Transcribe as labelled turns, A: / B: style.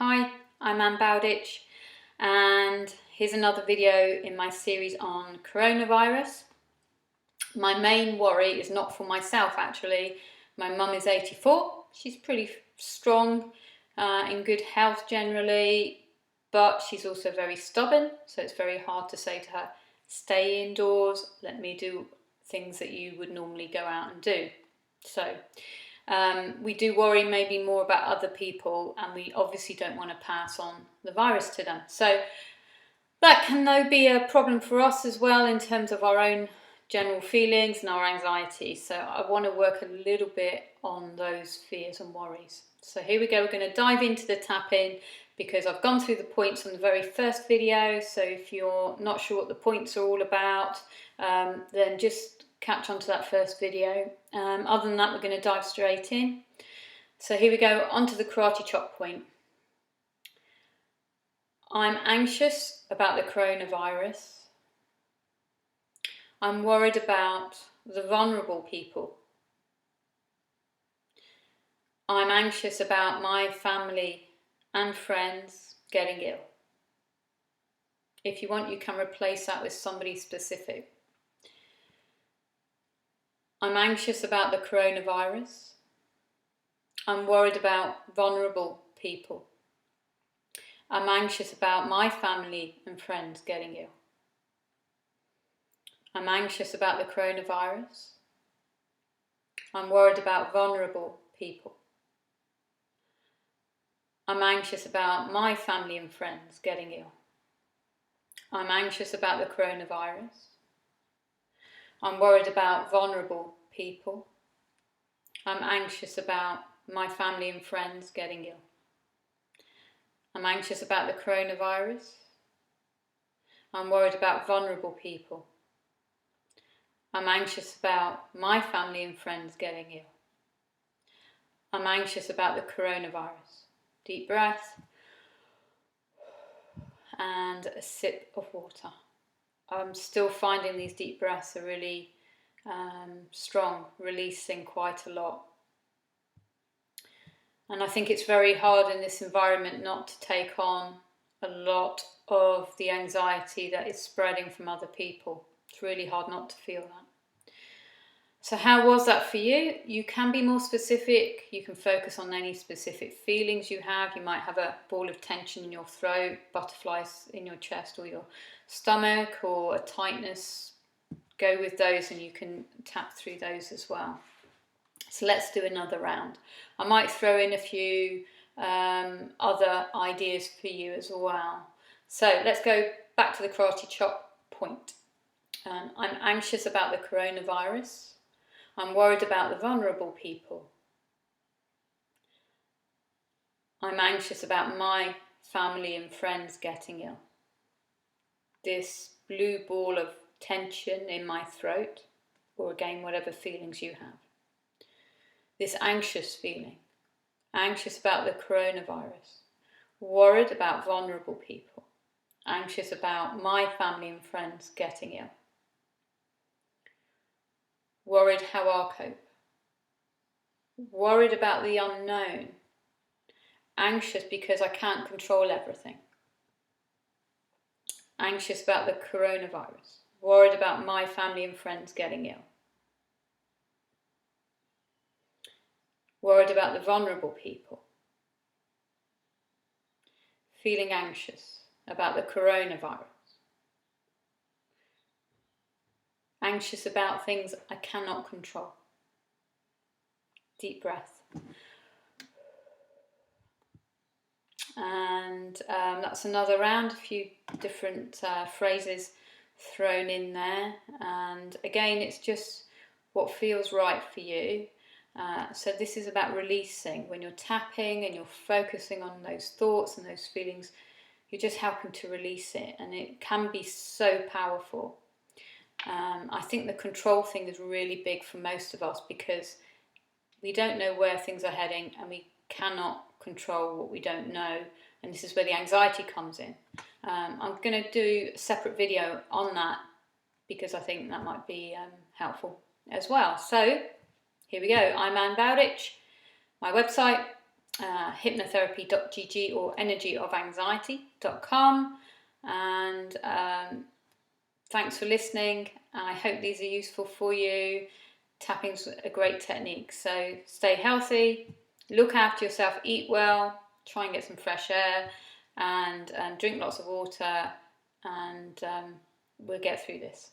A: Hi, I'm Bowditch, and here's another video in my series on coronavirus. My main worry is not for myself actually. My mum is 84, she's pretty strong, in good health generally, but she's also very stubborn, so it's very hard to say to her, stay indoors, let me do things that you would normally go out and do. So we do worry maybe more about other people, and we obviously don't want to pass on the virus to them. So that can though be a problem for us as well in terms of our own general feelings and our anxiety. So I want to work a little bit on those fears and worries. So here we go, we're going to dive into the tapping because I've gone through the points on the very first video. So if you're not sure what the points are all about, then just catch on to that first video. Other than that, we're going to dive straight in. So here we go, onto the karate chop point. I'm anxious about the coronavirus. I'm worried about the vulnerable people. I'm anxious about my family and friends getting ill. If you want, you can replace that with somebody specific. I'm anxious about the coronavirus. I'm worried about vulnerable people. I'm anxious about my family and friends getting ill. I'm anxious about the coronavirus. I'm worried about vulnerable people. I'm anxious about my family and friends getting ill. I'm anxious about the coronavirus. I'm worried about vulnerable people. I'm anxious about my family and friends getting ill. I'm anxious about the coronavirus. I'm worried about vulnerable people. I'm anxious about my family and friends getting ill. I'm anxious about the coronavirus. Deep breath and a sip of water. I'm still finding these deep breaths are really strong, releasing quite a lot. And I think it's very hard in this environment not to take on a lot of the anxiety that is spreading from other people. It's really hard not to feel that. So how was that for you? You can be more specific. You can focus on any specific feelings you have. You might have a ball of tension in your throat, butterflies in your chest or your stomach, or a tightness. Go with those and you can tap through those as well. So let's do another round. I might throw in a few other ideas for you as well. So let's go back to the karate chop point. I'm anxious about the coronavirus. I'm worried about the vulnerable people. I'm anxious about my family and friends getting ill. This blue ball of tension in my throat, or again, whatever feelings you have. This anxious feeling, anxious about the coronavirus, worried about vulnerable people, anxious about my family and friends getting ill. Worried how I'll cope. Worried about the unknown. Anxious because I can't control everything. Anxious about the coronavirus. Worried about my family and friends getting ill. Worried about the vulnerable people. Feeling anxious about the coronavirus. Anxious about things I cannot control. Deep breath. And that's another round, a few different phrases thrown in there. And again, it's just what feels right for you. So this is about releasing. When you're tapping and you're focusing on those thoughts and those feelings, you're just helping to release it. And it can be so powerful. I think the control thing is really big for most of us because we don't know where things are heading and we cannot control what we don't know, and this is where the anxiety comes in. I'm going to do a separate video on that because I think that might be helpful as well. So here we go. I'm Bowditch. My website, hypnotherapy.gg or energyofanxiety.com. And thanks for listening. I hope these are useful for you. Tapping's a great technique. So stay healthy, look after yourself, eat well, try and get some fresh air, and drink lots of water, and we'll get through this.